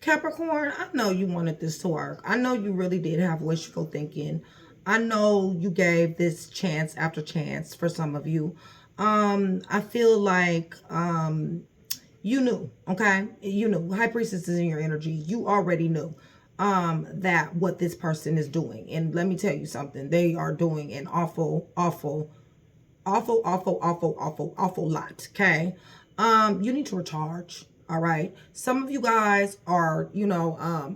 Capricorn, I know you wanted this to work. I know you really did have wishful thinking. I know you gave this chance after chance for some of you. I feel like you knew, okay? You knew. High Priestess is in your energy. You already knew that what this person is doing. And let me tell you something. They are doing an awful lot, okay? You need to recharge. All right. Some of you guys are,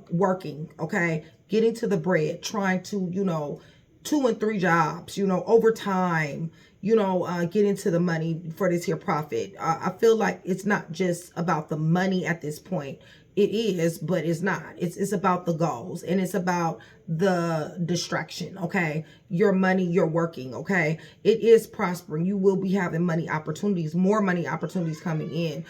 working, okay, getting to the bread, trying to, 2 and 3 jobs, overtime, getting to the money for this here profit. I feel like it's not just about the money at this point. It is, but it's not. It's about the goals, and it's about the distraction, okay? Your money, you're working, okay? It is prospering. You will be having money opportunities, more money opportunities coming in.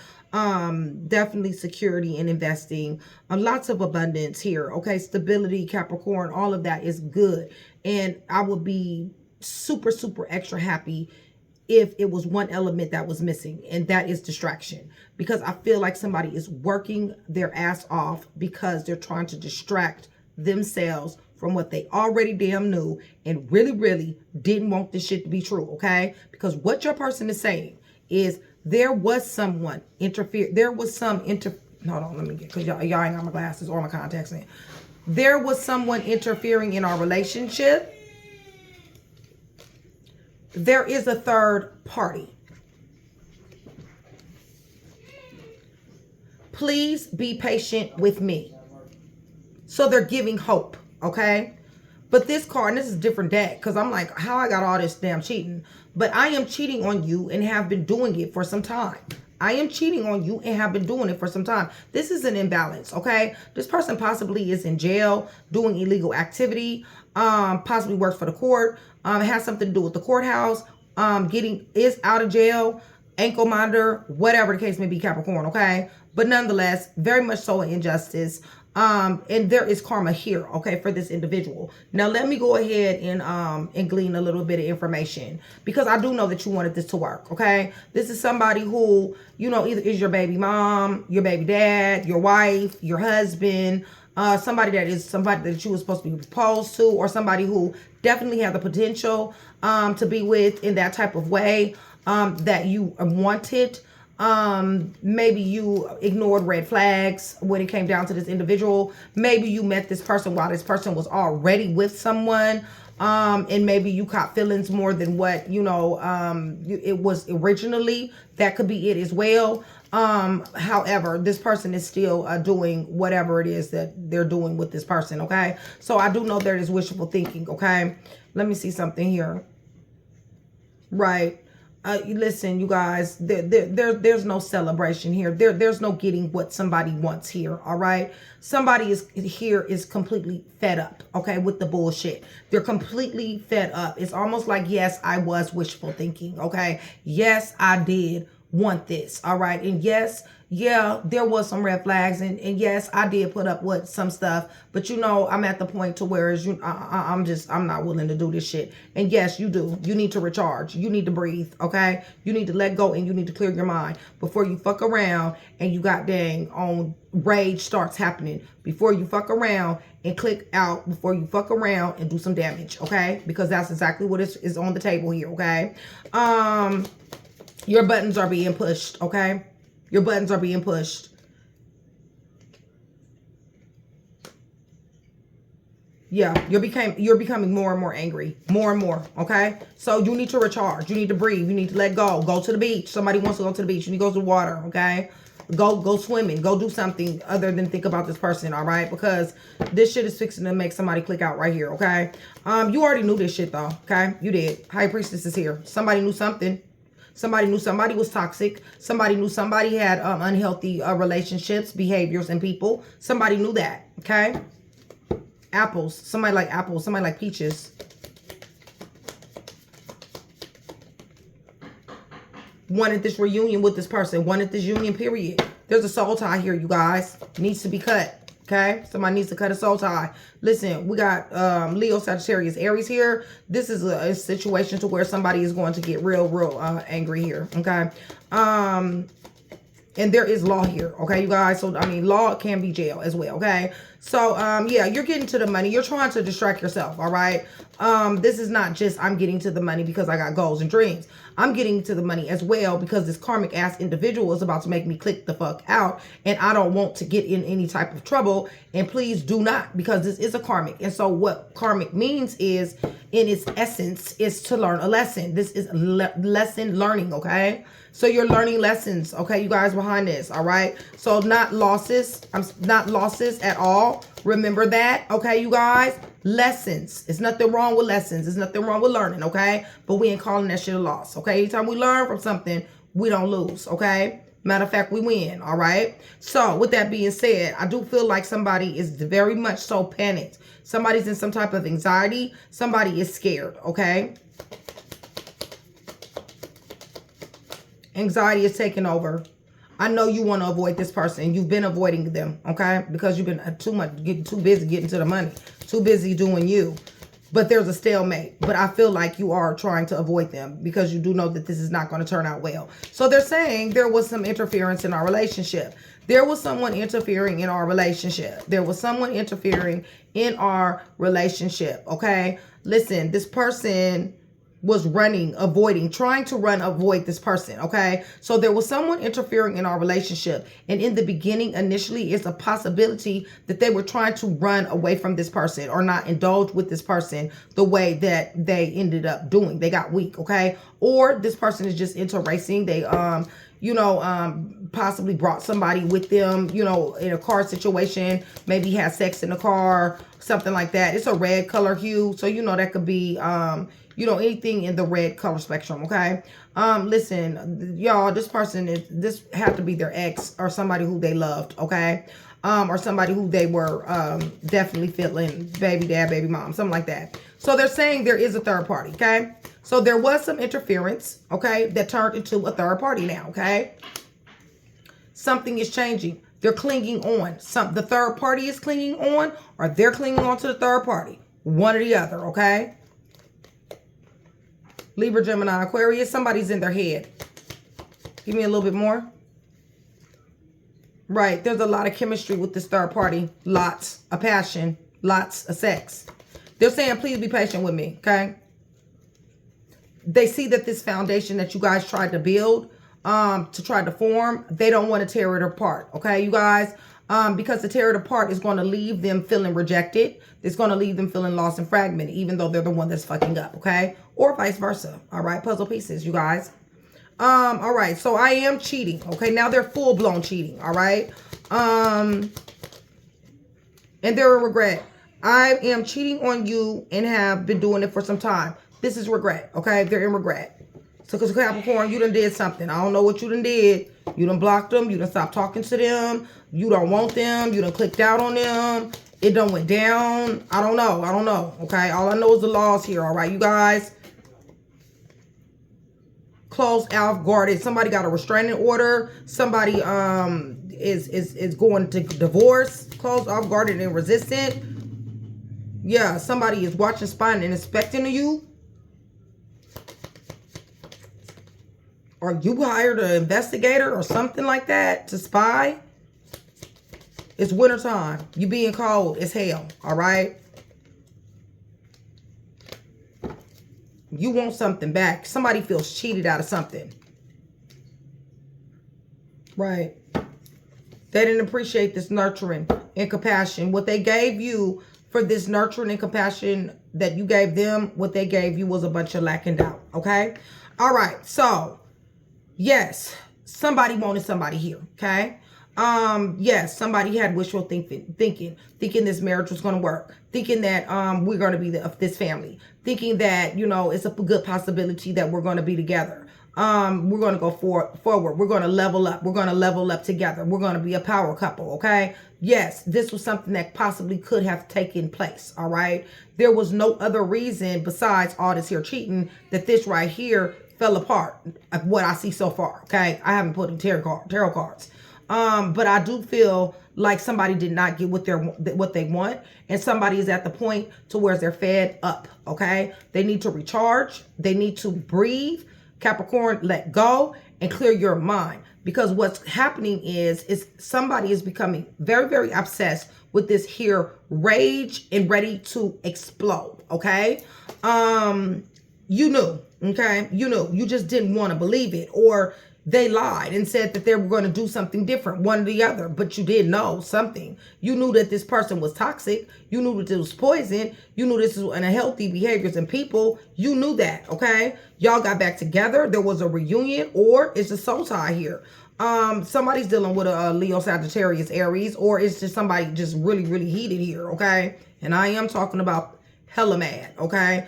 Definitely security and investing. Lots of abundance here, okay? Stability, Capricorn, all of that is good. And I would be super, super extra happy if it was one element that was missing, and that is distraction. Because I feel like somebody is working their ass off because they're trying to distract themselves from what they already damn knew and really, really didn't want this shit to be true, okay? Because what your person is saying is there was someone interfere. There was some hold on, let me get, because y'all ain't got my glasses or my contacts in. There was someone interfering in our relationship. There is a third party. Please be patient with me. So they're giving hope, okay? But this card, and this is a different deck, because I'm like, how I got all this damn cheating. But I am cheating on you and have been doing it for some time. I am cheating on you and have been doing it for some time. This is an imbalance, okay? This person possibly is in jail, doing illegal activity, possibly works for the court, it has something to do with the courthouse, is out of jail, ankle monitor, whatever the case may be, Capricorn, okay? But nonetheless, very much so an injustice. And there is karma here, okay, for this individual. Now, let me go ahead and glean a little bit of information, because I do know that you wanted this to work, okay? This is somebody who, either is your baby mom, your baby dad, your wife, your husband, somebody that you were supposed to be proposed to, or somebody who definitely had the potential to be with in that type of way that you wanted. Maybe you ignored red flags when it came down to this individual. Maybe you met this person while this person was already with someone. And maybe you caught feelings more than what, it was originally. That could be it as well. However, this person is still doing whatever it is that they're doing with this person, okay? So I do know there is wishful thinking, okay? Let me see something here. Right. Listen, you guys, there's no celebration here. There's no getting what somebody wants here, all right? Somebody is completely fed up, okay, with the bullshit. They're completely fed up. It's almost like, yes, I was wishful thinking, okay? Yes, I did want this, all right? And yes, yeah, there was some red flags, and yes, I did put up with some stuff, but I'm at the point to where I'm not willing to do this shit. And yes, you do. You need to recharge. You need to breathe, okay? You need to let go, and you need to clear your mind before you fuck around and you got dang on rage starts happening. Before you fuck around and click out, before you fuck around and do some damage, okay? Because that's exactly what is on the table here, okay? Your buttons are being pushed, okay? Your buttons are being pushed. Yeah, you're becoming more and more angry. More and more, okay? So you need to recharge. You need to breathe. You need to let go. Go to the beach. Somebody wants to go to the beach. You need to go to the water, okay? Go swimming. Go do something other than think about this person, all right? Because this shit is fixing to make somebody click out right here, okay? You already knew this shit, though, okay? You did. High Priestess is here. Somebody knew something. Somebody knew somebody was toxic. Somebody knew somebody had unhealthy relationships, behaviors, and people. Somebody knew that, okay? Apples. Somebody like apples. Somebody like peaches. Wanted this reunion with this person. Wanted this union, period. There's a soul tie here, you guys. Needs to be cut. Okay, somebody needs to cut a soul tie. Listen, we got Leo, Sagittarius, Aries here. This is a situation to where somebody is going to get real angry here. Okay, And there is law here, okay, you guys? So, I mean, law can be jail as well, okay? So, yeah, you're getting to the money. You're trying to distract yourself, all right? This is not just I'm getting to the money because I got goals and dreams. I'm getting to the money as well because this karmic-ass individual is about to make me click the fuck out, and I don't want to get in any type of trouble, and please do not, because this is a karmic. And so what karmic means is, in its essence, is to learn a lesson. This is lesson learning, okay? So you're learning lessons, okay, you guys, behind this, all right? So not losses. Not losses at all. Remember that, okay, you guys? Lessons. It's nothing wrong with lessons. There's nothing wrong with learning, okay? But we ain't calling that shit a loss, okay? Anytime we learn from something, we don't lose, okay? Matter of fact, we win, all right? So with that being said, I do feel like somebody is very much so panicked. Somebody's in some type of anxiety. Somebody is scared, okay? Anxiety is taking over. I know you want to avoid this person. You've been avoiding them, okay? Because you've been too busy getting to the money. Too busy doing you. But there's a stalemate. But I feel like you are trying to avoid them because you do know that this is not going to turn out well. So they're saying there was some interference in our relationship. There was someone interfering in our relationship. There was someone interfering in our relationship, okay? Listen, this person was trying to avoid this person, okay? So there was someone interfering in our relationship. And in the beginning, initially, it's a possibility that they were trying to run away from this person or not indulge with this person the way that they ended up doing. They got weak, okay? Or this person is just into racing. They, possibly brought somebody with them, in a car situation, maybe had sex in the car, something like that. It's a red color hue. So, that could be, anything in the red color spectrum, okay? Listen, y'all, this had to be their ex or somebody who they loved, okay? Or somebody who they were definitely feeling baby dad, baby mom, something like that. So they're saying there is a third party, okay? So there was some interference, okay, that turned into a third party now, okay? Something is changing. They're clinging on. The third party is clinging on, or they're clinging on to the third party. One or the other, okay? Libra, Gemini, Aquarius, somebody's in their head. Give me a little bit more. Right, there's a lot of chemistry with this third party. Lots of passion, lots of sex. They're saying, please be patient with me, okay? They see that this foundation that you guys tried to build, to try to form, they don't want to tear it apart, okay, you guys? Because to tear it apart is going to leave them feeling rejected. It's going to leave them feeling lost and fragmented, even though they're the one that's fucking up, okay? Or vice versa, all right? Puzzle pieces, you guys. All right, so I am cheating, okay? Now they're full-blown cheating, all right? And they're a regret. I am cheating on you and have been doing it for some time. This is regret, okay? They're in regret. So, because Capricorn, you done did something. I don't know what you done did. You done blocked them. You done stopped talking to them. You don't want them. You done clicked out on them. It done went down. I don't know. I don't know, okay? All I know is the laws here, all right, you guys? Closed, off guarded. Somebody got a restraining order. Somebody is going to divorce. Closed, off guarded, and resistant. Yeah, somebody is watching, spying, and inspecting you. Or you hired an investigator or something like that to spy. It's wintertime. You being cold as hell, all right? You want something back. Somebody feels cheated out of something. Right. They didn't appreciate this nurturing and compassion. What they gave you for this nurturing and compassion that you gave them, what they gave you was a bunch of lack and doubt, okay? All right, so, yes, somebody wanted somebody here, okay? Yes, somebody had wishful thinking this marriage was going to work, thinking that we're going to be this family, thinking that, it's a good possibility that we're going to be together. We're going to go forward. We're going to level up. We're going to level up together. We're going to be a power couple, okay? Yes, this was something that possibly could have taken place, all right? There was no other reason besides all this here cheating that this right here fell apart of what I see so far, okay? I haven't put in tarot cards. But I do feel like somebody did not get what they want, and somebody is at the point to where they're fed up, okay? They need to recharge. They need to breathe. Capricorn, let go and clear your mind, because what's happening is somebody is becoming very, very obsessed with this here rage and ready to explode. Okay. You knew. Okay. You knew. You just didn't want to believe it, or they lied and said that they were going to do something different, one or the other, but you did know something. You knew that this person was toxic. You knew that it was poison. You knew this was unhealthy behaviors in people. You knew that, okay? Y'all got back together. There was a reunion, or it's a soul tie here. Somebody's dealing with a Leo, Sagittarius, Aries, or it's just somebody just really, really heated here, okay? And I am talking about hella mad, okay?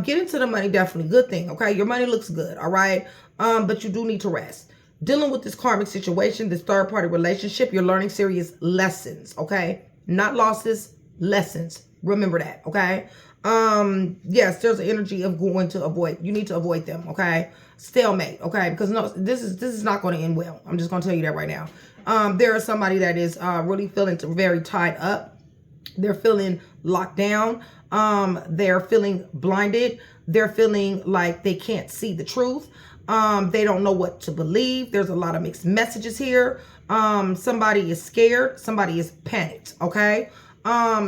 Get into the money, definitely good thing, okay? Your money looks good, all right? But you do need to rest. Dealing with this karmic situation, this third party relationship, you're learning serious lessons, okay? Not losses, lessons. Remember that, okay? Yes, there's an energy of going to avoid. You need to avoid them, okay? Stalemate, okay? Because no, this is not going to end well. I'm just going to tell you that right now. There is somebody that is really feeling very tied up. They're feeling locked down. They're feeling blinded. They're feeling like they can't see the truth. They don't know what to believe. There's a lot of mixed messages here. Somebody is scared. Somebody is panicked. Okay.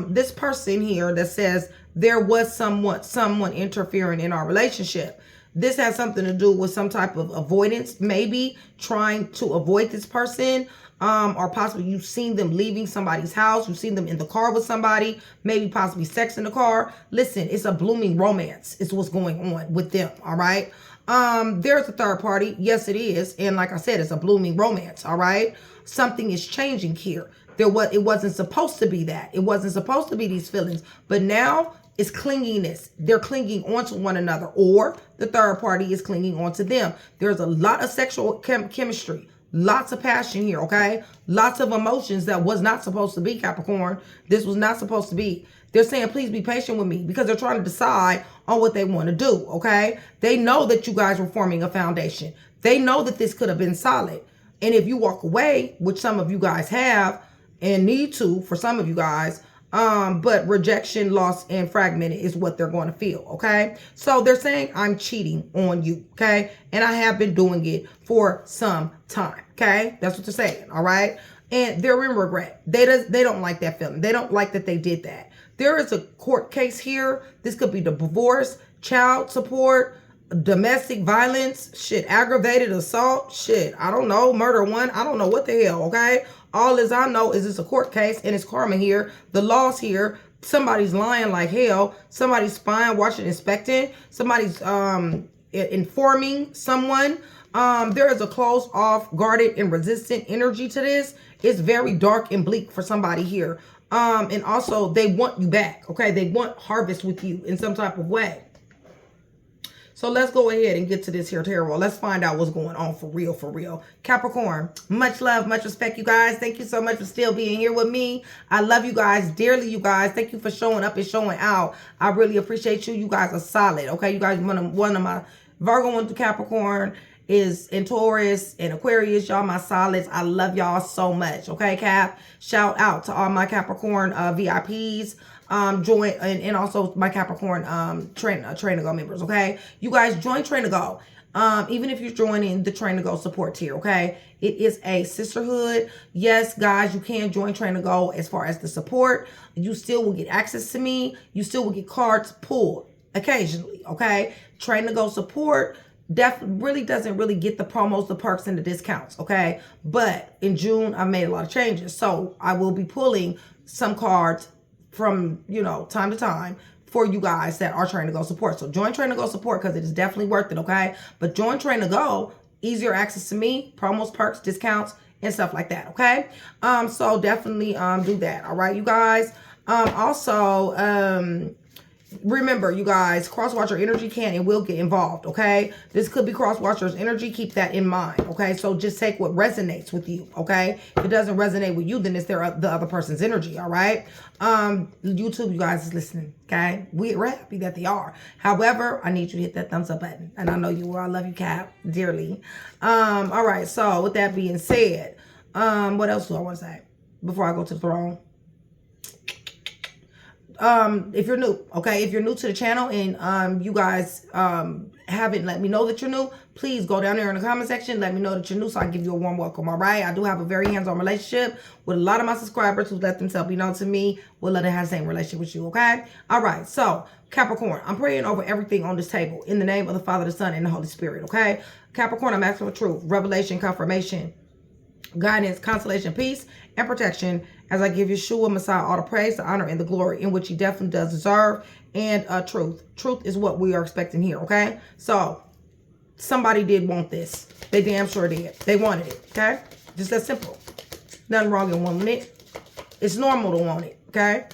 This person here that says there was someone interfering in our relationship. This has something to do with some type of avoidance, maybe trying to avoid this person. Or possibly you've seen them leaving somebody's house. You've seen them in the car with somebody, maybe possibly sex in the car. Listen, it's a blooming romance is what's going on with them. All right. There's a third party. Yes, it is. And like I said, it's a blooming romance. All right. Something is changing here. It wasn't supposed to be that. It wasn't supposed to be these feelings, but now it's clinginess. They're clinging onto one another, or the third party is clinging onto them. There's a lot of sexual chemistry. Lots of passion here, okay? Lots of emotions that was not supposed to be, Capricorn. This was not supposed to be. They're saying, please be patient with me, because they're trying to decide on what they want to do, okay? They know that you guys were forming a foundation. They know that this could have been solid. And if you walk away, which some of you guys have and need to for some of you guys, but rejection, loss, and fragmented is what they're going to feel, okay? So they're saying, I'm cheating on you, okay? And I have been doing it for some time, okay? That's what they're saying, all right? And they're in regret. They don't like that feeling. They don't like that they did that. There is a court case here. This could be the divorce, child support, domestic violence, shit, aggravated assault, shit, I don't know, murder one, I don't know what the hell, okay? All as I know is it's a court case and it's karma here. The laws here, somebody's lying like hell, somebody's spying, watching, inspecting, somebody's informing someone. There is a closed off, guarded, and resistant energy to this. It's very dark and bleak for somebody here. And also they want you back, okay? They want harvest with you in some type of way. So let's go ahead and get to this here tarot. Let's find out what's going on for real, for real. Capricorn, much love, much respect, you guys. Thank you so much for still being here with me. I love you guys dearly, you guys. Thank you for showing up and showing out. I really appreciate you. You guys are solid, okay? You guys, one of my Virgo and Capricorn is in Taurus and Aquarius. Y'all my solids. I love y'all so much, okay, Cap? Shout out to all my Capricorn VIPs. Join and also my Capricorn Train to Go members, okay? You guys join Train to Go. Even if you're joining the Train to Go support tier, okay? It is a sisterhood. Yes, guys, you can join Train to Go as far as the support. You still will get access to me. You still will get cards pulled occasionally, okay? Train to Go support really doesn't really get the promos, the perks, and the discounts, okay? But in June, I made a lot of changes. So I will be pulling some cards from, you know, time to time for you guys that are Train to Go support. So join Train to Go support because it is definitely worth it, okay? But join Train to Go, easier access to me, promos, perks, discounts, and stuff like that, okay? So definitely do that, all right, you guys? Remember, you guys, cross-watcher energy can and will get involved, okay? This could be cross-watcher's energy. Keep that in mind, okay? So just take what resonates with you, okay? If it doesn't resonate with you, then it's the other person's energy, all right? YouTube, you guys is listening, okay? We're happy that they are. However, I need you to hit that thumbs up button. And I know you will. I love you, Cap, dearly. All right, so with that being said, what else do I want to say before I go to the throne? if you're new, okay, if you're new to the channel and you guys haven't let me know that you're new, please go down there in the comment section, let me know that you're new so I give you a warm welcome. All right, I do have a very hands-on relationship with a lot of my subscribers who let themselves be known to me. We'll let it have the same relationship with you. Okay, all right. So Capricorn, I'm praying over everything on this table in the name of the Father, the Son, and the Holy Spirit. Okay, Capricorn, I'm asking for truth, revelation, confirmation, guidance, consolation, peace, and protection as I give Yeshua Messiah all the praise, the honor, and the glory in which he definitely does deserve, and truth. Truth is what we are expecting here, okay? So, somebody did want this. They damn sure did. They wanted it, okay? Just that simple. Nothing wrong in wanting it. It's normal to want it, okay?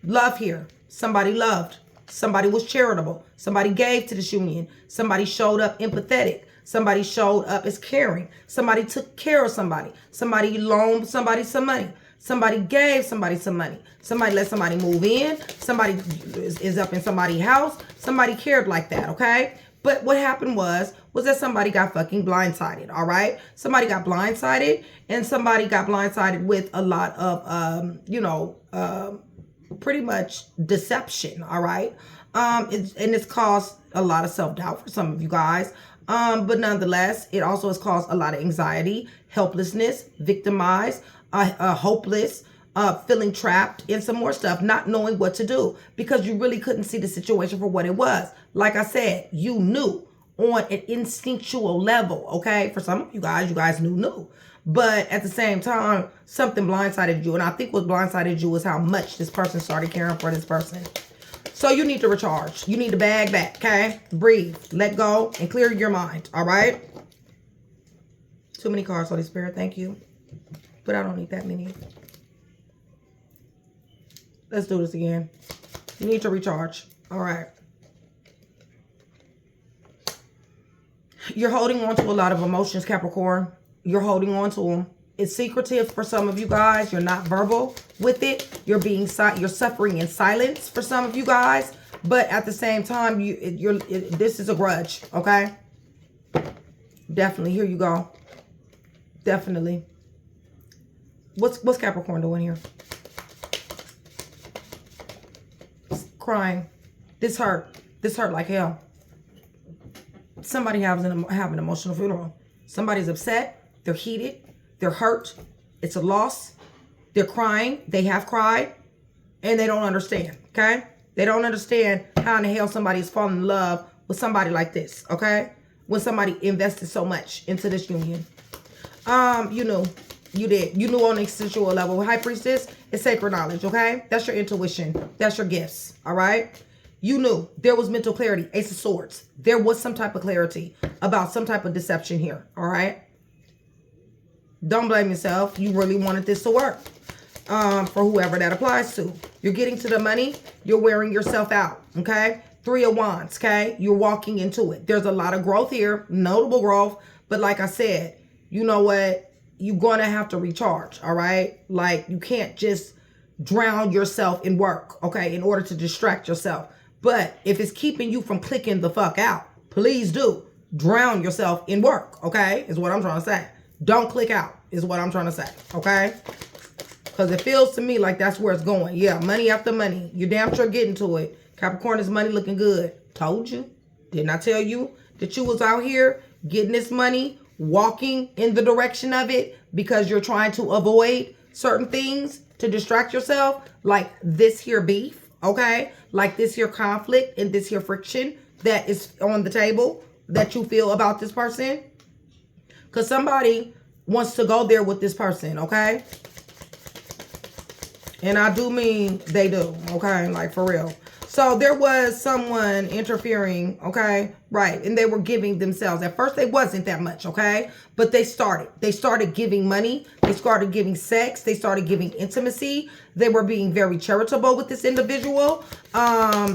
Love here. Somebody loved. Somebody was charitable. Somebody gave to this union. Somebody showed up empathetic. Somebody showed up as caring. Somebody took care of somebody. Somebody loaned somebody some money. Somebody gave somebody some money. Somebody let somebody move in. Somebody is up in somebody's house. Somebody cared like that, okay? But what happened was that somebody got fucking blindsided, all right? Somebody got blindsided, and somebody got blindsided with a lot of, pretty much deception, all right? It's caused a lot of self-doubt for some of you guys. But nonetheless, it also has caused a lot of anxiety, helplessness, victimized, hopeless, feeling trapped, and some more stuff, not knowing what to do because you really couldn't see the situation for what it was. Like I said, you knew on an instinctual level, okay? For some of you guys knew. But at the same time, something blindsided you. And I think what blindsided you is how much this person started caring for this person. So you need to recharge. You need to bag back, okay? Breathe, let go, and clear your mind, all right? Too many cards, Holy Spirit, thank you. But I don't need that many. Let's do this again. You need to recharge, all right? You're holding on to a lot of emotions, Capricorn. You're holding on to them. It's secretive for some of you guys. You're not verbal with it. You're suffering in silence for some of you guys. But at the same time, this is a grudge, okay? Definitely. Here you go. Definitely. What's Capricorn doing here? Crying. This hurt. This hurt like hell. Somebody have an emotional funeral. Somebody's upset. They're heated. They're hurt. It's a loss. They're crying. They have cried. And they don't understand. Okay? They don't understand how in the hell somebody is falling in love with somebody like this. Okay? When somebody invested so much into this union. You knew. You did. You knew on a sensual level. High Priestess is sacred knowledge. Okay? That's your intuition. That's your gifts. All right? You knew. There was mental clarity. Ace of Swords. There was some type of clarity about some type of deception here. All right? Don't blame yourself. You really wanted this to work for whoever that applies to. You're getting to the money. You're wearing yourself out, okay? 3 of Wands, okay? You're walking into it. There's a lot of growth here, notable growth. But like I said, you know what? You're going to have to recharge, all right? Like, you can't just drown yourself in work, okay, in order to distract yourself. But if it's keeping you from clicking the fuck out, please do. Drown yourself in work, okay, is what I'm trying to say. Don't click out is what I'm trying to say, okay? Because it feels to me like that's where it's going. Yeah, money after money. You're damn sure getting to it. Capricorn, is money looking good. Told you. Didn't I tell you that you was out here getting this money, walking in the direction of it because you're trying to avoid certain things to distract yourself? Like this here beef, okay? Like this here conflict and this here friction that is on the table that you feel about this person. Because somebody wants to go there with this person, okay? And I do mean they do, okay? Like, for real. So, there was someone interfering, okay? Right. And they were giving themselves. At first, they wasn't that much, okay? But they started. They started giving money. They started giving sex. They started giving intimacy. They were being very charitable with this individual.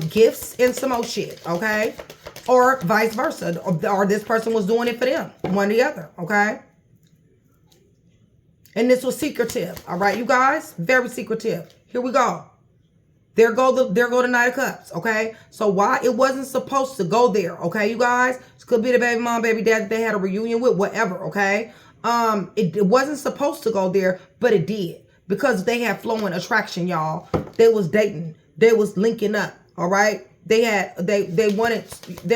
Gifts and some old shit, okay? Or vice versa. Or this person was doing it for them. One or the other. Okay. And this was secretive. All right, you guys. Very secretive. Here we go. There go the Knight of Cups. Okay. So why it wasn't supposed to go there. Okay, you guys. It could be the baby mom, baby dad that they had a reunion with. Whatever. Okay. It wasn't supposed to go there, but it did. Because they had flowing attraction, y'all. They was dating. They was linking up, all right? They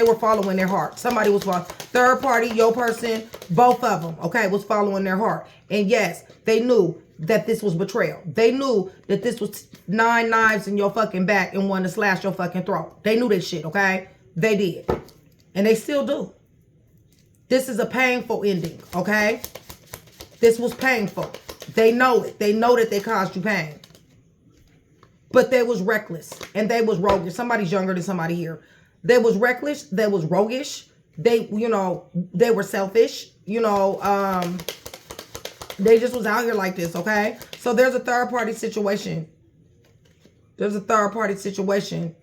were following their heart. Somebody was following. Third party, your person, both of them, okay, was following their heart. And yes, they knew that this was betrayal. They knew that this was 9 knives in your fucking back and wanted to slash your fucking throat. They knew this shit, okay? They did. And they still do. This is a painful ending, okay? This was painful. They know it. They know that they caused you pain. But they was reckless and they was roguish. Somebody's younger than somebody here. They was reckless. They was roguish. They, you know, they were selfish. You know, they just was out here like this, okay? So there's a third party situation. There's a third party situation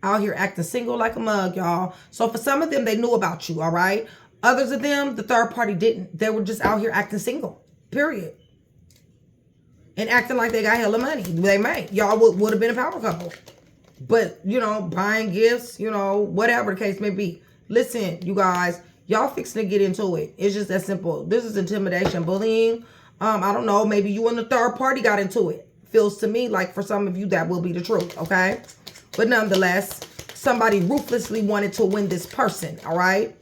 out here acting single like a mug, y'all. So for some of them, they knew about you, all right? Others of them, the third party didn't. They were just out here acting single, period. And acting like they got hella money. They may. Y'all would have been a power couple. But, you know, buying gifts, you know, whatever the case may be. Listen, you guys, y'all fixing to get into it. It's just that simple. This is intimidation, bullying. I don't know. Maybe you and the third party got into it. Feels to me like for some of you that will be the truth, okay? But nonetheless, somebody ruthlessly wanted to win this person, all right?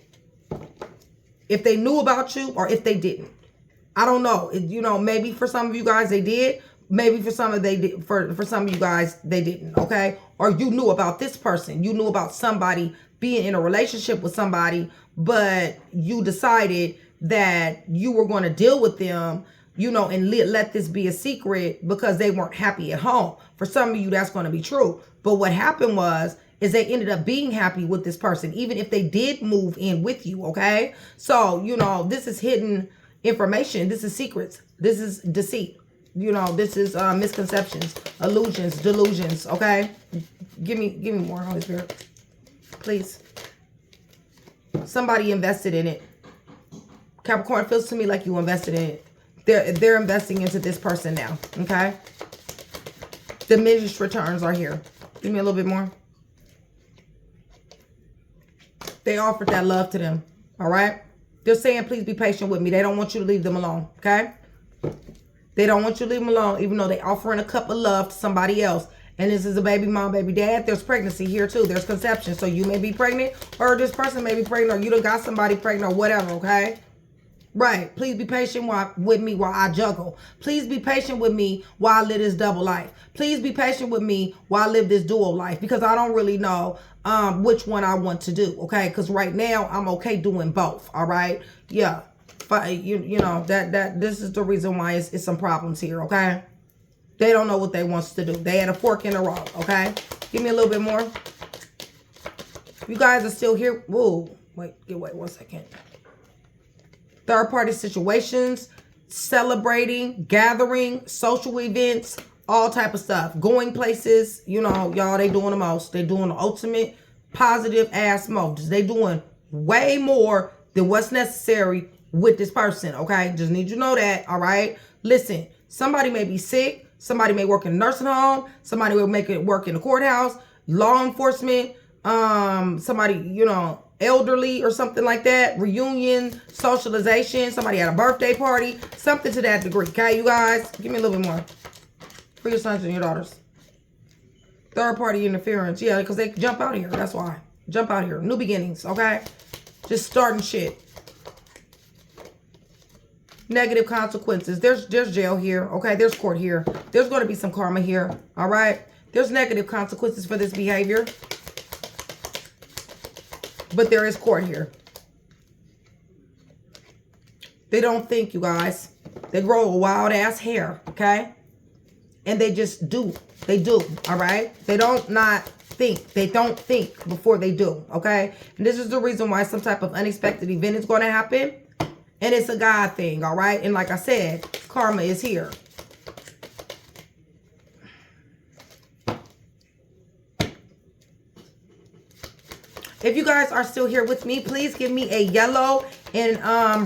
If they knew about you or if they didn't. I don't know. You know, maybe for some of you guys they did. Maybe for some of for some of you guys they didn't, okay? Or you knew about this person. You knew about somebody being in a relationship with somebody, but you decided that you were going to deal with them, you know, and let this be a secret because they weren't happy at home. For some of you, that's going to be true. But what happened is they ended up being happy with this person, even if they did move in with you, okay? So, you know, this is hidden information. This is secrets. This is deceit. You know, this is misconceptions, illusions, delusions, okay? Give me more, Holy Spirit. Please. Somebody invested in it. Capricorn, feels to me like you invested in it. They're investing into this person now, okay? Diminished returns are here. Give me a little bit more. They offered that love to them, all right? They're saying, please be patient with me. They don't want you to leave them alone, okay? They don't want you to leave them alone, even though they're offering a cup of love to somebody else. And this is a baby mom, baby dad. There's pregnancy here, too. There's conception. So you may be pregnant, or this person may be pregnant, or you done got somebody pregnant, or whatever, okay? Right. Please be patient with me while I juggle. Please be patient with me while I live this double life. Please be patient with me while I live this dual life, because I don't really know which one I want to do, okay? Because right now I'm okay doing both, all right? Yeah, but you know that this is the reason why it's some problems here, okay? They don't know what they wants to do. They had a fork in the road, okay? Give me a little bit more. You guys are still here. Whoa, wait 1 second. Third party situations, celebrating, gathering, social events, all type of stuff. Going places, you know, y'all, they doing the most. They doing the ultimate positive ass most. They doing way more than what's necessary with this person, okay? Just need you to know that, all right? Listen, somebody may be sick. Somebody may work in a nursing home. Somebody will make it work in the courthouse, law enforcement, somebody, you know, elderly or something like that, reunion, socialization, somebody had a birthday party, something to that degree, okay, you guys? Give me a little bit more for your sons and your daughters. Third party interference, yeah, because they jump out here, that's why. Jump out here, new beginnings, okay? Just starting shit. Negative consequences. There's jail here, okay? There's court here. There's going to be some karma here, all right? There's negative consequences for this behavior. But there is court here. They don't think, you guys. They grow a wild ass hair, okay? And they just do. They do, all right? They don't not think. They don't think before they do, okay? And this is the reason why some type of unexpected event is going to happen. And it's a God thing, all right? And like I said, karma is here. If you guys are still here with me, please give me a yellow and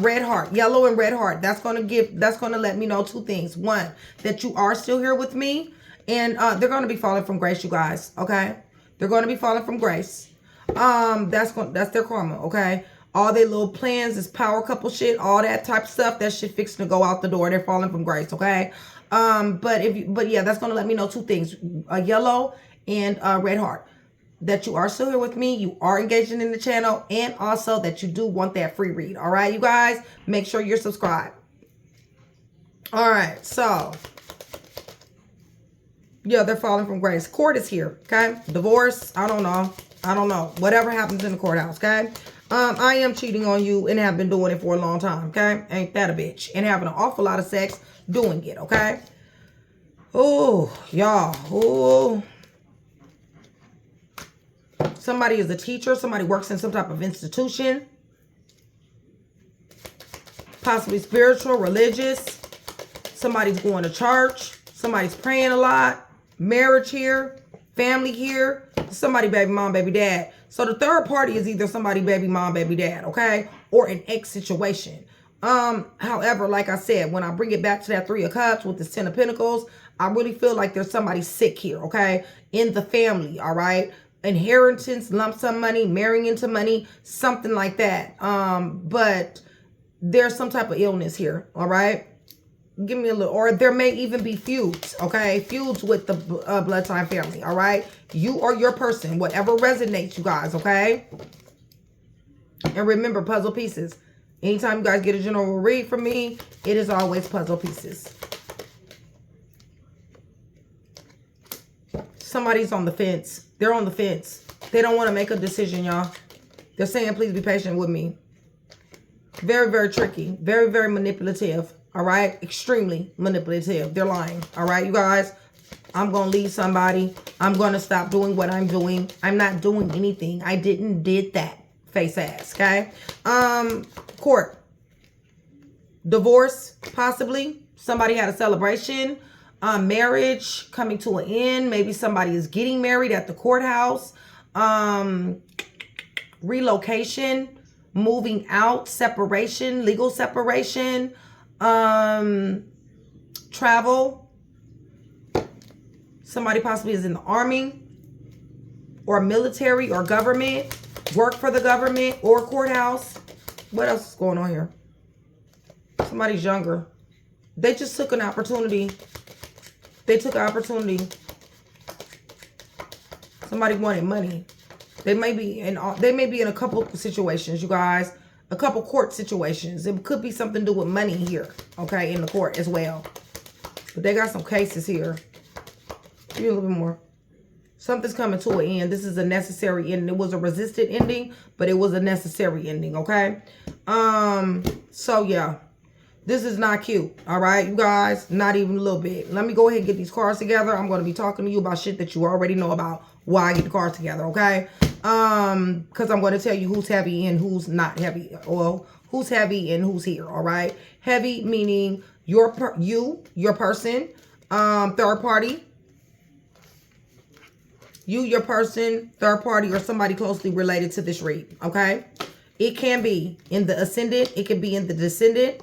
red heart. Yellow and red heart. That's gonna let me know two things. One, that you are still here with me. And they're gonna be falling from grace, you guys. Okay? They're gonna be falling from grace. That's their karma, okay? All their little plans, this power couple shit, all that type of stuff, that shit fixing to go out the door. They're falling from grace, okay? But yeah, that's gonna let me know two things. A yellow and red heart. That you are still here with me, you are engaging in the channel, and also that you do want that free read. All right, you guys, make sure you're subscribed. All right, so yeah, they're falling from grace. Court is here, okay? Divorce, I don't know. Whatever happens in the courthouse, okay? I am cheating on you and have been doing it for a long time, okay? Ain't that a bitch? And having an awful lot of sex doing it, okay? Oh, y'all. Oh. Somebody is a teacher. Somebody works in some type of institution. Possibly spiritual, religious. Somebody's going to church. Somebody's praying a lot. Marriage here. Family here. Somebody baby mom, baby dad. So the third party is either somebody baby mom, baby dad, okay? Or an ex situation. However, like I said, when I bring it back to that 3 of Cups with this 10 of Pentacles, I really feel like there's somebody sick here, okay? In the family, all right? Inheritance, lump sum money, marrying into money, something like that. But there's some type of illness here, all right? Give me a little, or there may even be feuds, okay? Feuds with the blood sign family, all right? You or your person, whatever resonates, you guys, okay? And remember, puzzle pieces. Anytime you guys get a general read from me, it is always puzzle pieces. Somebody's on the fence. They're on the fence. They don't want to make a decision, y'all. They're saying, please be patient with me. Very, very tricky. Very, very manipulative. All right? Extremely manipulative. They're lying. All right, you guys? I'm going to leave somebody. I'm going to stop doing what I'm doing. I'm not doing anything. I did that. Face ass, okay? Court. Divorce, possibly. Somebody had a celebration. Marriage coming to an end. Maybe somebody is getting married at the courthouse. Relocation. Moving out. Separation. Legal separation. Travel. Somebody possibly is in the army or military or government. Work for the government or courthouse. What else is going on here? Somebody's younger. They just took an opportunity. They took an opportunity. Somebody wanted money. They may be in a couple situations, you guys. A couple court situations. It could be something to do with money here, okay, in the court as well. But they got some cases here. Give me a little bit more. Something's coming to an end. This is a necessary ending. It was a resisted ending, but it was a necessary ending, okay? So yeah. This is not cute, all right, you guys? Not even a little bit. Let me go ahead and get these cards together. I'm going to be talking to you about shit that you already know about why I get the cards together, okay? Because I'm going to tell you who's heavy and who's not heavy. Well, who's heavy and who's here, all right? Heavy meaning your person, third party. You, your person, third party, or somebody closely related to this read, okay? It can be in the ascendant. It can be in the descendant.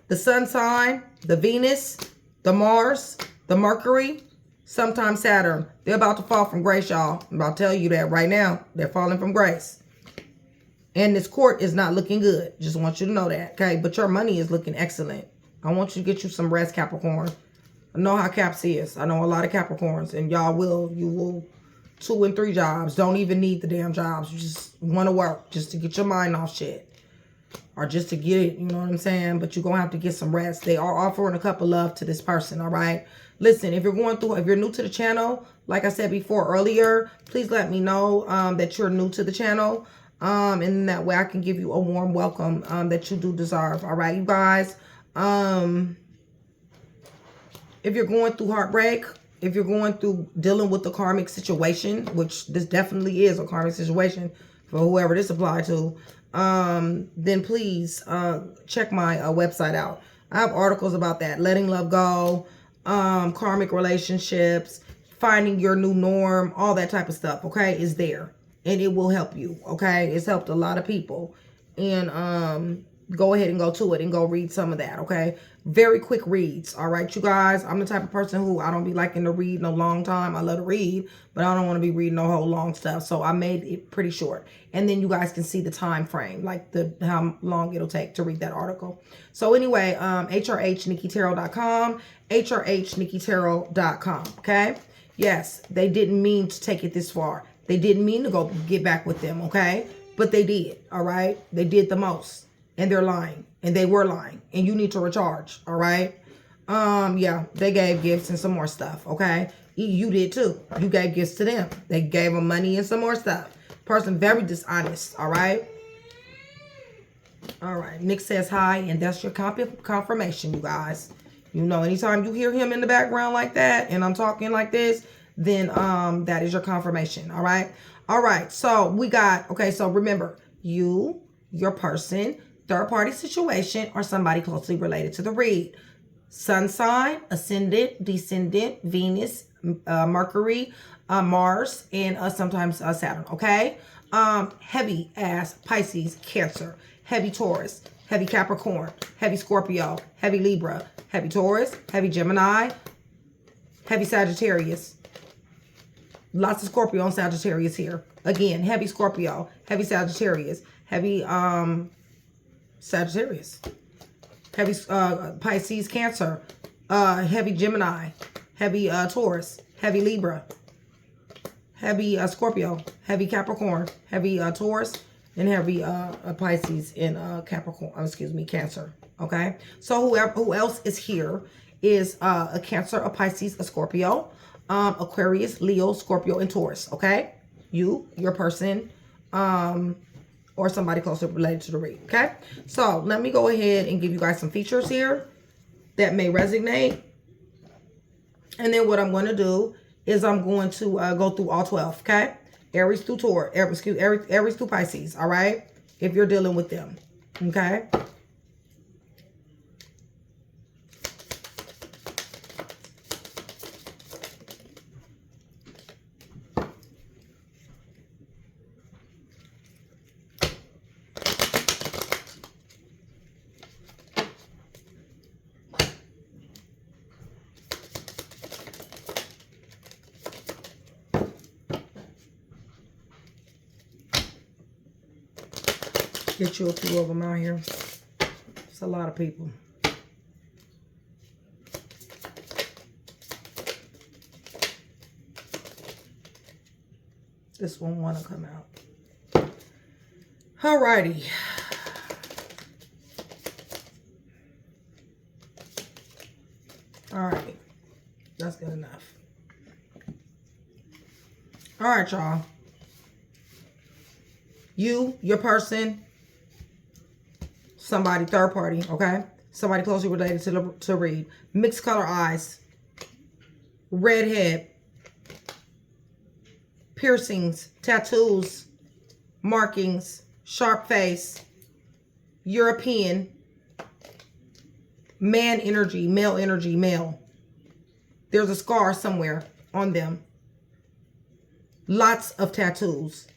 The sun sign, the Venus, the Mars, the Mercury, sometimes Saturn. They're about to fall from grace, y'all. I'm about to tell you that right now. They're falling from grace. And this court is not looking good. Just want you to know that, okay? But your money is looking excellent. I want you to get you some rest, Capricorn. I know how Caps is. I know a lot of Capricorns. And you will 2 and 3 jobs. Don't even need the damn jobs. You just want to work just to get your mind off shit. Or just to get it, you know what I'm saying? But you're going to have to get some rest. They are offering a cup of love to this person, all right? Listen, if you're new to the channel, like I said before earlier, please let me know that you're new to the channel. And that way I can give you a warm welcome that you do deserve, all right, you guys? If you're going through heartbreak, if you're going through dealing with the karmic situation, which this definitely is a karmic situation for whoever this applied to, then please check my website out. I have articles about that. Letting love go, karmic relationships, finding your new norm, all that type of stuff, okay, is there. And it will help you, okay? It's helped a lot of people. And go ahead and go to it and go read some of that, okay? Very quick reads, all right, you guys? I'm the type of person who I don't be liking to read no long time. I love to read, but I don't want to be reading no whole long stuff. So I made it pretty short. And then you guys can see the time frame, like how long it'll take to read that article. So anyway, HRHNikkiTarot.com, HRHNikkiTarot.com, okay? Yes, they didn't mean to take it this far. They didn't mean to go get back with them, okay? But they did, all right? They did the most. And they're lying. And they were lying. And you need to recharge, all right? Yeah, they gave gifts and some more stuff, okay? You did too. You gave gifts to them. They gave them money and some more stuff. Person very dishonest, all right? All right, Nick says hi, and that's your confirmation, you guys. You know, anytime you hear him in the background like that, and I'm talking like this, then that is your confirmation, all right? All right, so we got, okay, so remember, you, your person, third-party situation, or somebody closely related to the read. Sun sign, ascendant, descendant, Venus, Mercury, Mars, and sometimes Saturn, okay? Heavy ass Pisces, Cancer, heavy Taurus, heavy Capricorn, heavy Scorpio, heavy Libra, heavy Taurus, heavy Gemini, heavy Sagittarius. Lots of Scorpio and Sagittarius here. Again, heavy Scorpio, heavy Sagittarius, heavy Sagittarius, heavy Pisces, Cancer, heavy Gemini, heavy Taurus, heavy Libra, heavy Scorpio, heavy Capricorn, heavy Taurus, and heavy Pisces in Capricorn, excuse me, Cancer. Okay, so who else is here is a Cancer, a Pisces, a Scorpio, Aquarius, Leo, Scorpio, and Taurus. Okay, your person, or somebody closely related to the read. Okay, so let me go ahead and give you guys some features here that may resonate, and then what I'm going to do is I'm going to go through all 12. Okay, Aries through Taurus, Aries through Pisces. All right, if you're dealing with them. Okay. Get you a few of them out here. It's a lot of people. This one want to come out. Alrighty. Alrighty. That's good enough. Alright, y'all. Your person, somebody third party, okay? Somebody closely related to read. Mixed color eyes. Redhead. Piercings. Tattoos. Markings. Sharp face. European. Man energy. Male energy. Male. There's a scar somewhere on them. Lots of tattoos.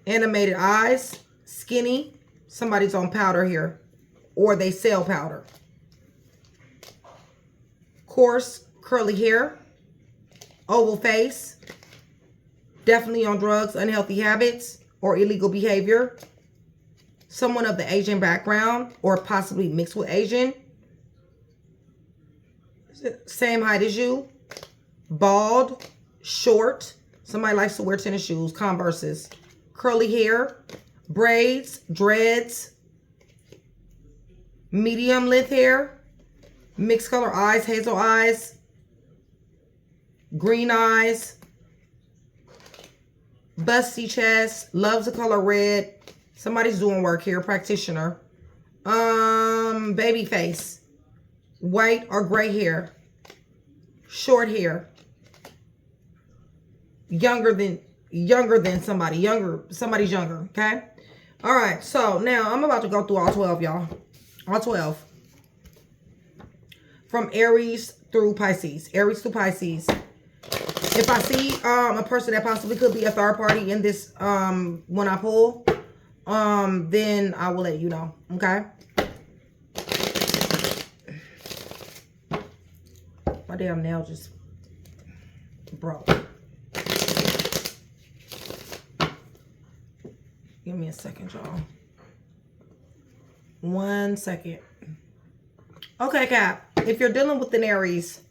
Animated eyes. Skinny. Somebody's on powder here, or they sell powder. Coarse, curly hair, oval face, definitely on drugs, unhealthy habits, or illegal behavior. Someone of the Asian background, or possibly mixed with Asian. Same height as you. Bald, short. Somebody likes to wear tennis shoes, Converses. Curly hair. Braids, dreads, medium length hair, mixed color eyes, hazel eyes, green eyes, busty chest, loves the color red. Somebody's doing work here, practitioner. Baby face, white or gray hair, short hair, younger than somebody, somebody's younger, okay? All right, so now I'm about to go through all 12, y'all. All 12. From Aries through Pisces. Aries through Pisces. If I see a person that possibly could be a third party in this when I pull, then I will let you know, okay? My damn nail just broke. Give me a second, y'all. 1 second. Okay, Cap. If you're dealing with an Aries,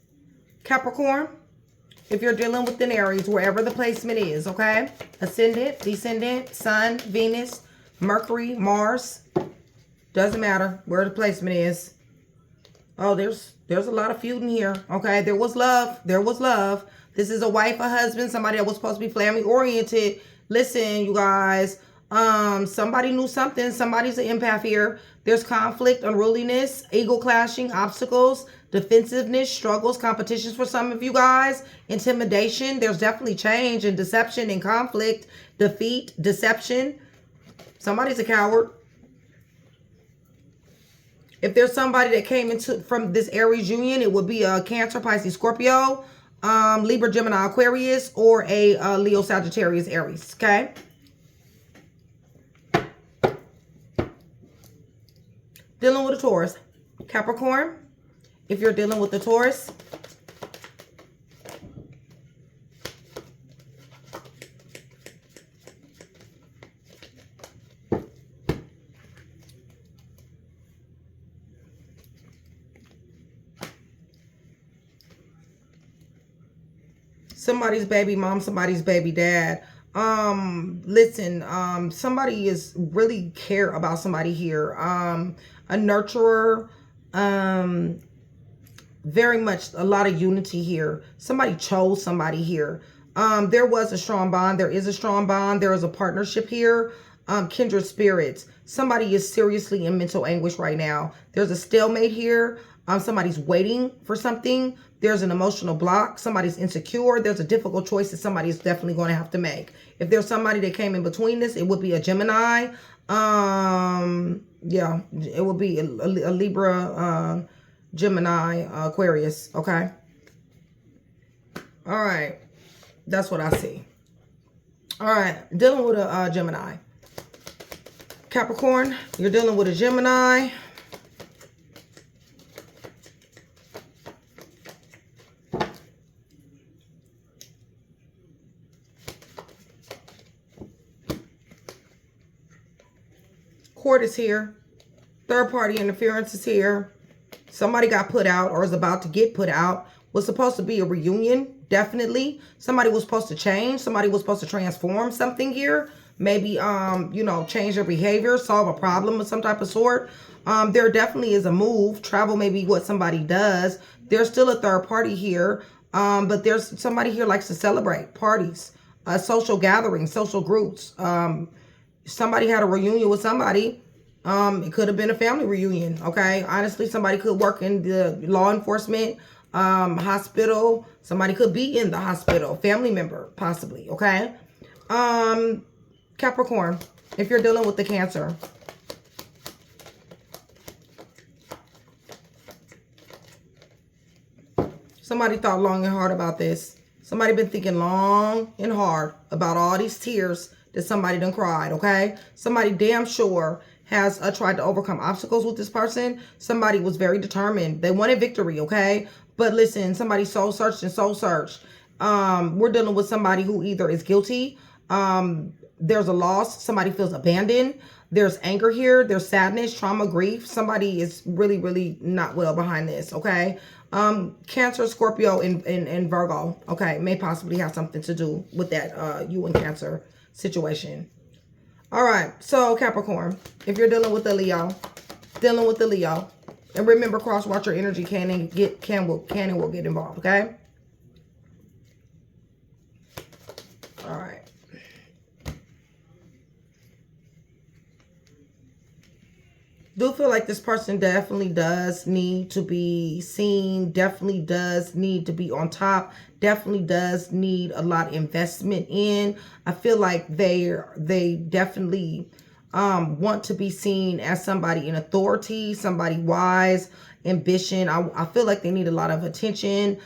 Capricorn, if you're dealing with an Aries, wherever the placement is, okay? Ascendant, descendant, Sun, Venus, Mercury, Mars. Doesn't matter where the placement is. Oh, there's a lot of feuding here, okay? There was love. There was love. This is a wife, a husband, somebody that was supposed to be family-oriented. Listen, you guys. Somebody knew something. Somebody's an empath here. There's conflict, unruliness, ego clashing, obstacles, defensiveness, struggles, competitions for some of you guys, intimidation. There's definitely change and deception and conflict, defeat, deception. Somebody's a coward. If there's somebody that came from this Aries union, it would be a Cancer, Pisces, Scorpio, Libra, Gemini, Aquarius, or a Leo, Sagittarius, Aries, okay? Dealing with a Taurus. Capricorn, if you're dealing with the Taurus, somebody's baby mom, somebody's baby dad. Listen, somebody is really care about somebody here. A nurturer, very much a lot of unity here. Somebody chose somebody here. There was a strong bond. There is a strong bond. There is a partnership here. Kindred spirits. Somebody is seriously in mental anguish right now. There's a stalemate here. Somebody's waiting for something. There's an emotional block. Somebody's insecure. There's a difficult choice that somebody is definitely going to have to make. If there's somebody that came in between this, it would be a Gemini. Yeah, it would be a Libra, Gemini, Aquarius. Okay. All right. That's what I see. All right. Dealing with a Gemini. Capricorn, you're dealing with a Gemini. Court is here. Third party interference is here. Somebody got put out or is about to get put out. Was supposed to be a reunion, definitely. Somebody was supposed to change. Somebody was supposed to transform something here. Maybe, you know, change their behavior, solve a problem of some type of sort. There definitely is a move. Travel may be what somebody does. There's still a third party here. But there's somebody here likes to celebrate parties, social gatherings, social groups. Somebody had a reunion with somebody. It could have been a family reunion, okay? Honestly, somebody could work in the law enforcement, hospital. Somebody could be in the hospital, family member, possibly, okay? Capricorn, if you're dealing with the Cancer. Somebody thought long and hard about this. Somebody been thinking long and hard about all these tears that somebody done cried, okay? Somebody damn sure has tried to overcome obstacles with this person. Somebody was very determined. They wanted victory, okay? But listen, somebody soul searched and soul searched. We're dealing with somebody who either is guilty. There's a loss. Somebody feels abandoned. There's anger here. There's sadness, trauma, grief. Somebody is really, really not well behind this, okay? Cancer, Scorpio, and Virgo, okay? May possibly have something to do with that you and Cancer situation. All right, so Capricorn, if you're dealing with a Leo, and remember, cross watcher energy can and will get involved, okay? All right. Do feel like this person definitely does need to be seen, definitely does need to be on top, definitely does need a lot of investment in. I feel like they definitely want to be seen as somebody in authority, somebody wise, ambition. I feel like they need a lot of attention.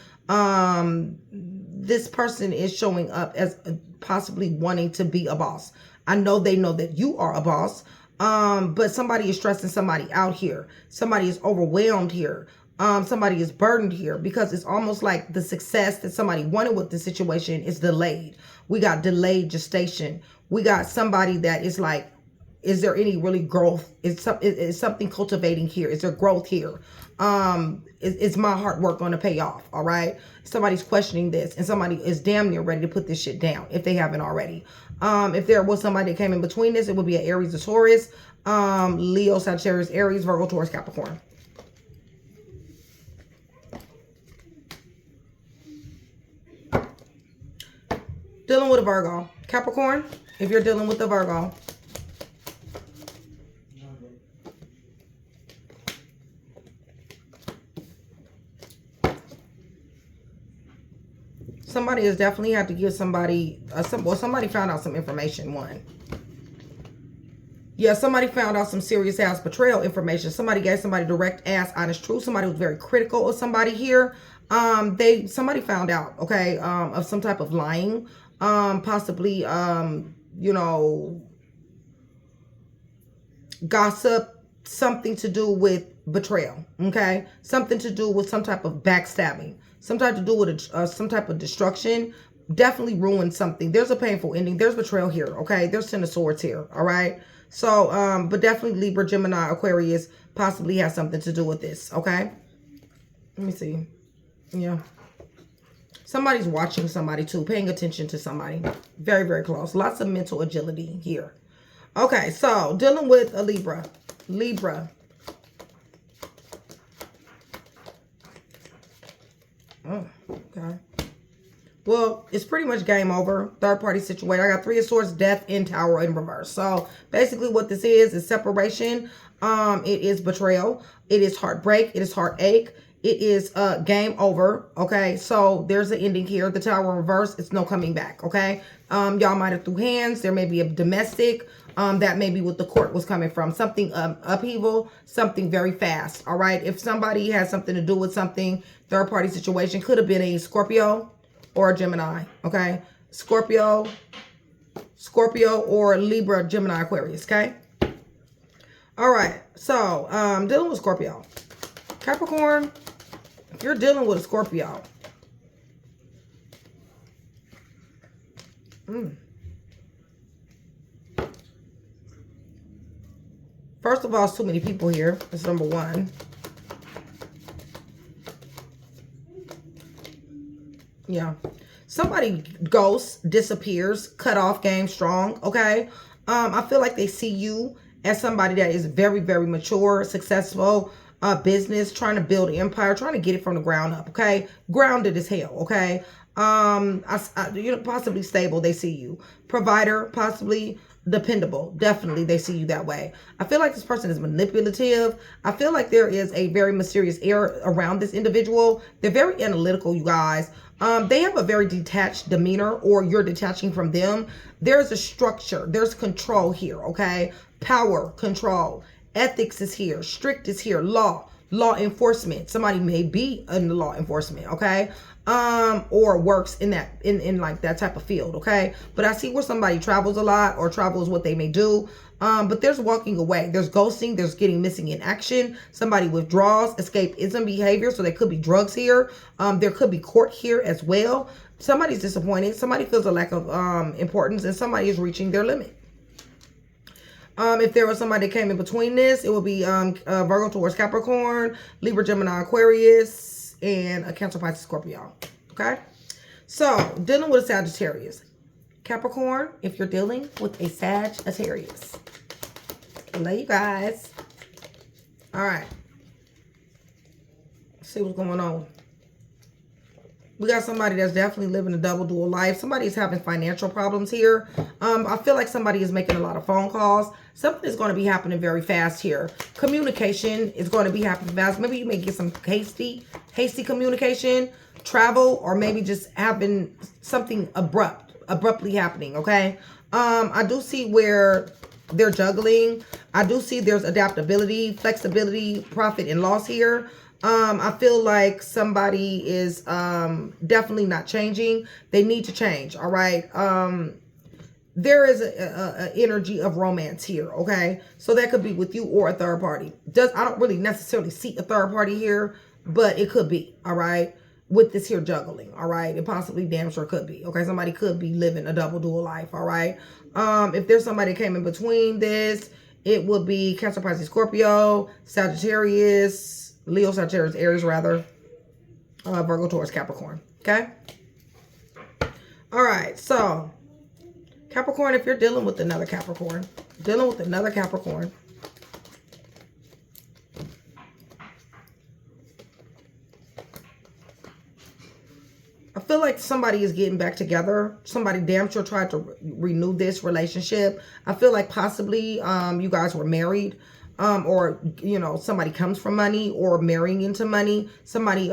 This person is showing up as possibly wanting to be a boss. I know they know that you are a boss. But somebody is stressing somebody out here. Somebody is overwhelmed here. Somebody is burdened here because it's almost like the success that somebody wanted with the situation is delayed. We got delayed gestation. We got somebody that is like is there any really growth? Is something cultivating here? Is there growth here? Is my hard work going to pay off? All right. Somebody's questioning this, and somebody is damn near ready to put this shit down if they haven't already. If there was somebody that came in between this, it would be an Aries or Taurus, Leo, Sagittarius, Aries, Virgo, Taurus, Capricorn. Dealing with a Virgo. Capricorn, if you're dealing with a Virgo. Somebody has definitely had to give somebody, somebody found out some information, one. Yeah, somebody found out some serious ass betrayal information. Somebody gave somebody direct ass honest truth. Somebody was very critical of somebody here. Somebody found out, okay, of some type of lying, possibly, you know, gossip, something to do with betrayal, okay? Something to do with some type of backstabbing, some type to do with some type of destruction. Definitely ruined something. There's a painful ending. There's betrayal here, okay? There's Ten of Swords here, all right? So, but definitely Libra, Gemini, Aquarius possibly has something to do with this, okay? Let me see. Yeah. Somebody's watching somebody too, paying attention to somebody. Very, very close. Lots of mental agility here. Okay, so dealing with a Libra. Libra. Oh, okay. Well, it's pretty much game over. Third party situation. I got Three of Swords, Death, and Tower in reverse. So basically what this is separation. It is betrayal. It is heartbreak. It is heartache. It is game over. Okay. So there's an ending here. The Tower in reverse. It's no coming back. Okay. Y'all might have threw hands. There may be a domestic. That may be what the court was coming from. Something upheaval. Something very fast. All right. If somebody has something to do with something, third party situation, could have been a Scorpio or a Gemini, okay? Scorpio or Libra, Gemini, Aquarius, okay? All right, so dealing with Scorpio. Capricorn, if you're dealing with a Scorpio, first of all, it's too many people here. That's number one. Yeah. Somebody ghosts, disappears, cut off, game strong, okay? I feel like they see you as somebody that is very, very mature, successful, business, trying to build an empire, trying to get it from the ground up, okay? Grounded as hell, okay? You know, possibly stable, they see you. Provider, possibly dependable. Definitely, they see you that way. I feel like this person is manipulative. I feel like there is a very mysterious air around this individual. They're very analytical, you guys. They have a very detached demeanor, or you're detaching from them. There's a structure. There's control here, okay? Power, control. Ethics is here. Strict is here. Law enforcement. Somebody may be in the law enforcement, okay? Or works in that, in like that type of field, okay? But I see where somebody travels a lot, or travels what they may do. But there's walking away. There's ghosting. There's getting missing in action. Somebody withdraws, escapism behavior. So there could be drugs here. There could be court here as well. Somebody's disappointed. Somebody feels a lack of importance, and somebody is reaching their limit. If there was somebody that came in between this, it would be Virgo, Taurus, Capricorn, Libra, Gemini, Aquarius, and a Cancer, Pisces, Scorpio. Okay? So, dealing with a Sagittarius. Capricorn, if you're dealing with a Sagittarius. Hello, you guys. All right. Let's see what's going on. We got somebody that's definitely living a double dual life. Somebody's having financial problems here. I feel like somebody is making a lot of phone calls. Something is going to be happening very fast here. Communication is going to be happening fast. Maybe you may get some hasty communication, travel, or maybe just having something abruptly happening, okay? I do see where they're juggling. I do see there's adaptability, flexibility, profit and loss here. I feel like somebody is definitely not changing. They need to change, all right? There is a energy of romance here, okay? So that could be with you or a third party. I don't really necessarily see a third party here, but it could be, all right? with this here juggling, all right? It possibly damn sure could be, okay? Somebody could be living a double dual life, all right? If there's somebody that came in between this, it would be Cancer, Pisces, Scorpio, Sagittarius, Leo, Sagittarius, Aries rather, Virgo, Taurus, Capricorn, okay? All right, so Capricorn, if you're dealing with another Capricorn, I feel like somebody is getting back together. Somebody damn sure tried to renew this relationship. I feel like possibly you guys were married, or, you know, somebody comes from money or marrying into money. Somebody,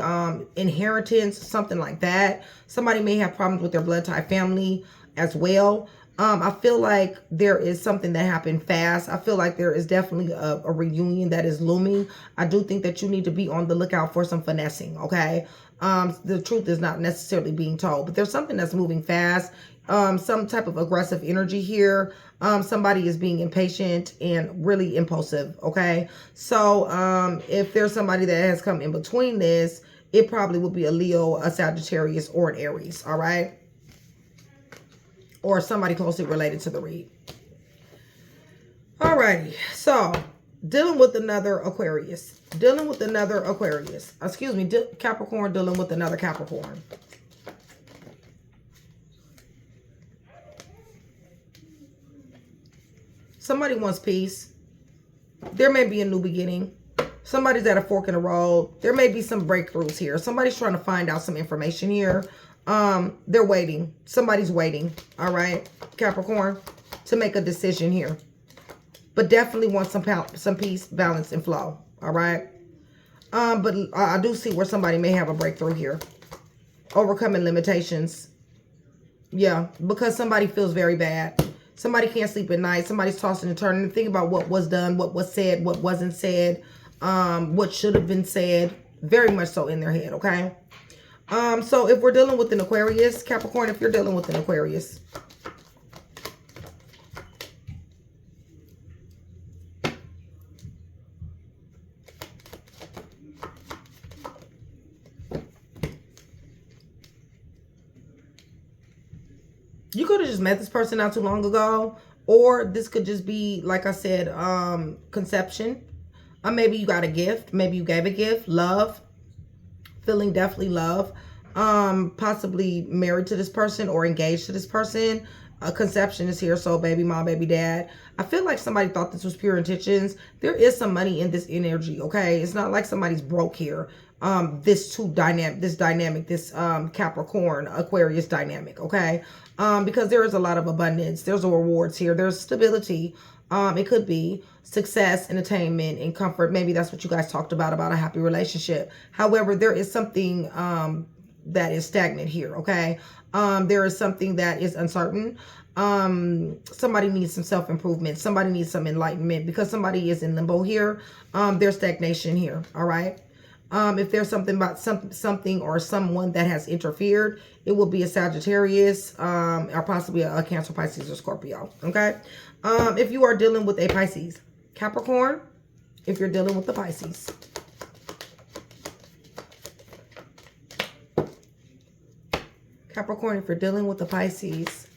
inheritance, something like that. Somebody may have problems with their blood type family as well. I feel like there is something that happened fast. I feel like there is definitely a reunion that is looming. I do think that you need to be on the lookout for some finessing, okay? The truth is not necessarily being told, but there's something that's moving fast. Some type of aggressive energy here. Somebody is being impatient and really impulsive, okay? So if there's somebody that has come in between this, it probably will be a Leo, a Sagittarius, or an Aries, all right? Or somebody closely related to the read. Alrighty, so dealing with another Aquarius. Excuse me, Capricorn dealing with another Capricorn. Somebody wants peace. There may be a new beginning. Somebody's at a fork in the road. There may be some breakthroughs here. Somebody's trying to find out some information here. They're waiting. Somebody's waiting. All right, Capricorn, to make a decision here. But definitely want some peace, balance, and flow. All right. But I do see where somebody may have a breakthrough here. Overcoming limitations. Yeah, because somebody feels very bad. Somebody can't sleep at night. Somebody's tossing and turning. Think about what was done, what was said, what wasn't said, what should have been said. Very much so in their head, okay? So if we're dealing with an Aquarius, Capricorn, if you're dealing with an Aquarius, you could have just met this person not too long ago, or this could just be, like I said, conception. Maybe you got a gift. Maybe you gave a gift. Love. Feeling definitely love. Possibly married to this person or engaged to this person. A conception is here. So baby mom, baby dad. I feel like somebody thought this was pure intentions. There is some money in this energy. Okay. It's not like somebody's broke here. This Capricorn Aquarius dynamic. Okay. Because there is a lot of abundance. There's rewards here. There's stability. It could be success, entertainment, and comfort. Maybe that's what you guys talked about a happy relationship. However, there is something that is stagnant here, okay? There is something that is uncertain. Somebody needs some self-improvement. Somebody needs some enlightenment because somebody is in limbo here. There's stagnation here, all right? If there's something about something or someone that has interfered, it will be a Sagittarius or possibly a Cancer, Pisces, or Scorpio, okay? If you are dealing with a Pisces, Capricorn, if you're dealing with the Pisces. Capricorn, if you're dealing with the Pisces.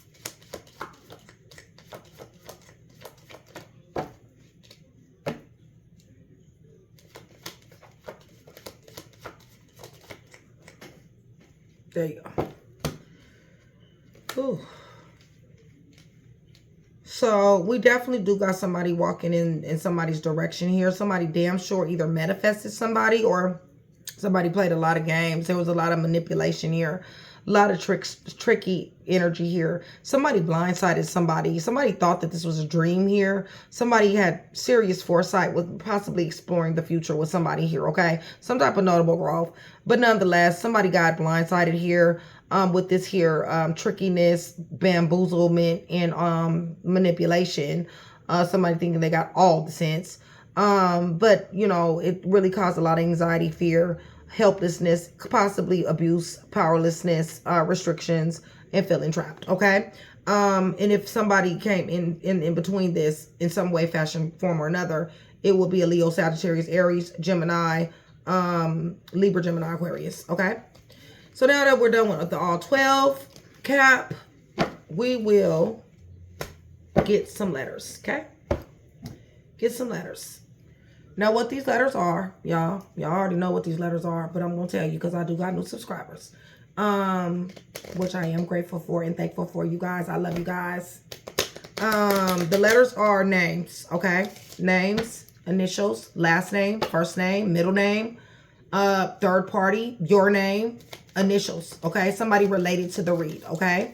There you go. Ooh. So we definitely do got somebody walking in somebody's direction here. Somebody damn sure either manifested somebody or somebody played a lot of games. There was a lot of manipulation here. A lot of tricky energy here. Somebody blindsided somebody. Somebody thought that this was a dream here. Somebody had serious foresight with possibly exploring the future with somebody here, okay? Some type of notable growth. But nonetheless, somebody got blindsided here with this here trickiness, bamboozlement, and manipulation. Somebody thinking they got all the sense. But, you know, it really caused a lot of anxiety, fear, helplessness, possibly abuse, powerlessness, restrictions, and feeling trapped, okay? And if somebody came in between this in some way, fashion, form, or another, it will be a Leo, Sagittarius, Aries, Gemini, Libra, Gemini, Aquarius, okay? So now that we're done with the all 12 cap, we will get some letters, okay? Get some letters. Now what these letters are, y'all already know what these letters are, but I'm going to tell you because I do got new subscribers, which I am grateful for and thankful for you guys. I love you guys. The letters are names, okay? Names, initials, last name, first name, middle name, third party, your name, initials, okay? Somebody related to the read, okay?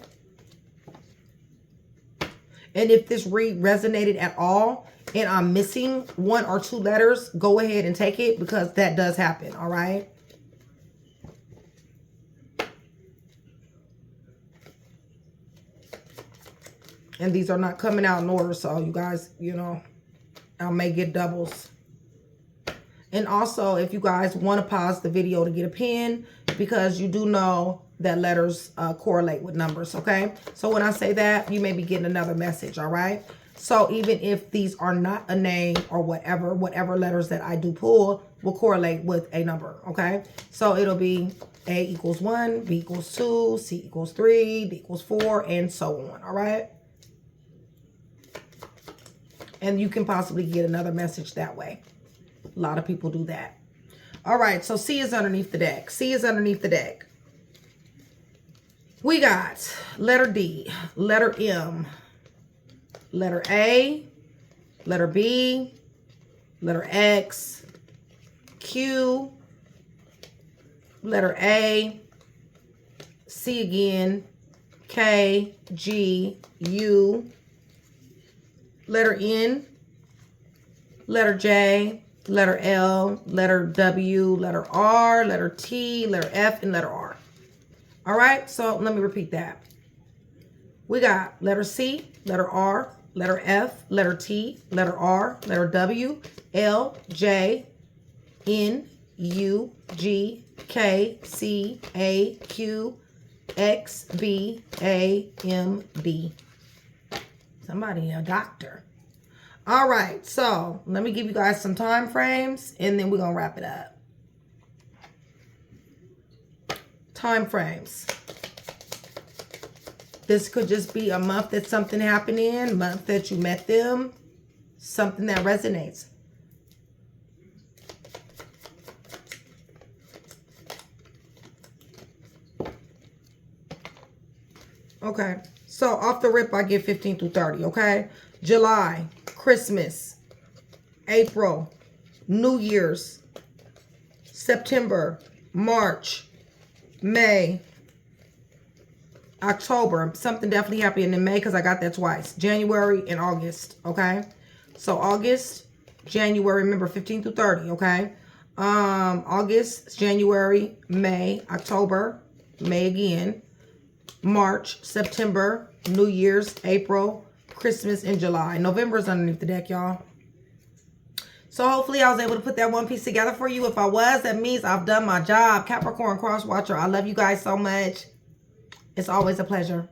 And if this read resonated at all and I'm missing 1 or 2 letters, go ahead and take it because that does happen, all right? And these are not coming out in order, so you guys, you know, I may get doubles. And also, if you guys want to pause the video to get a pen, because you do know that letters correlate with numbers, okay? So when I say that, you may be getting another message, all right? So even if these are not a name or whatever letters that I do pull will correlate with a number, okay? So it'll be A equals 1, B equals 2, C equals 3, D equals 4, and so on, all right? And you can possibly get another message that way. A lot of people do that. All right, so C is underneath the deck. C is underneath the deck. We got letter D, letter M, letter A, letter B, letter X, Q, letter A, C again, K, G, U, letter N, letter J, letter L, letter W, letter R, letter T, letter F, and letter R. All right, so let me repeat that. We got letter C, letter R, letter F, letter T, letter R, letter W, L, J, N, U, G, K, C, A, Q, X, B, A, M, D. Somebody, a doctor. All right, so let me give you guys some time frames and then we're going to wrap it up. Time frames. This could just be a month that something happened in, month that you met them, something that resonates. Okay, so off the rip, I get 15 through 30, okay? July, Christmas, April, New Year's, September, March, May, October. Something definitely happened in May because I got that twice. January and August, okay? So August, January, remember 15 through 30, okay? August, January, May, October, May again, March, September, New Year's, April, Christmas, and July. November is underneath the deck, y'all. So hopefully I was able to put that one piece together for you. If I was, that means I've done my job. Capricorn Cross Watcher, I love you guys so much. It's always a pleasure.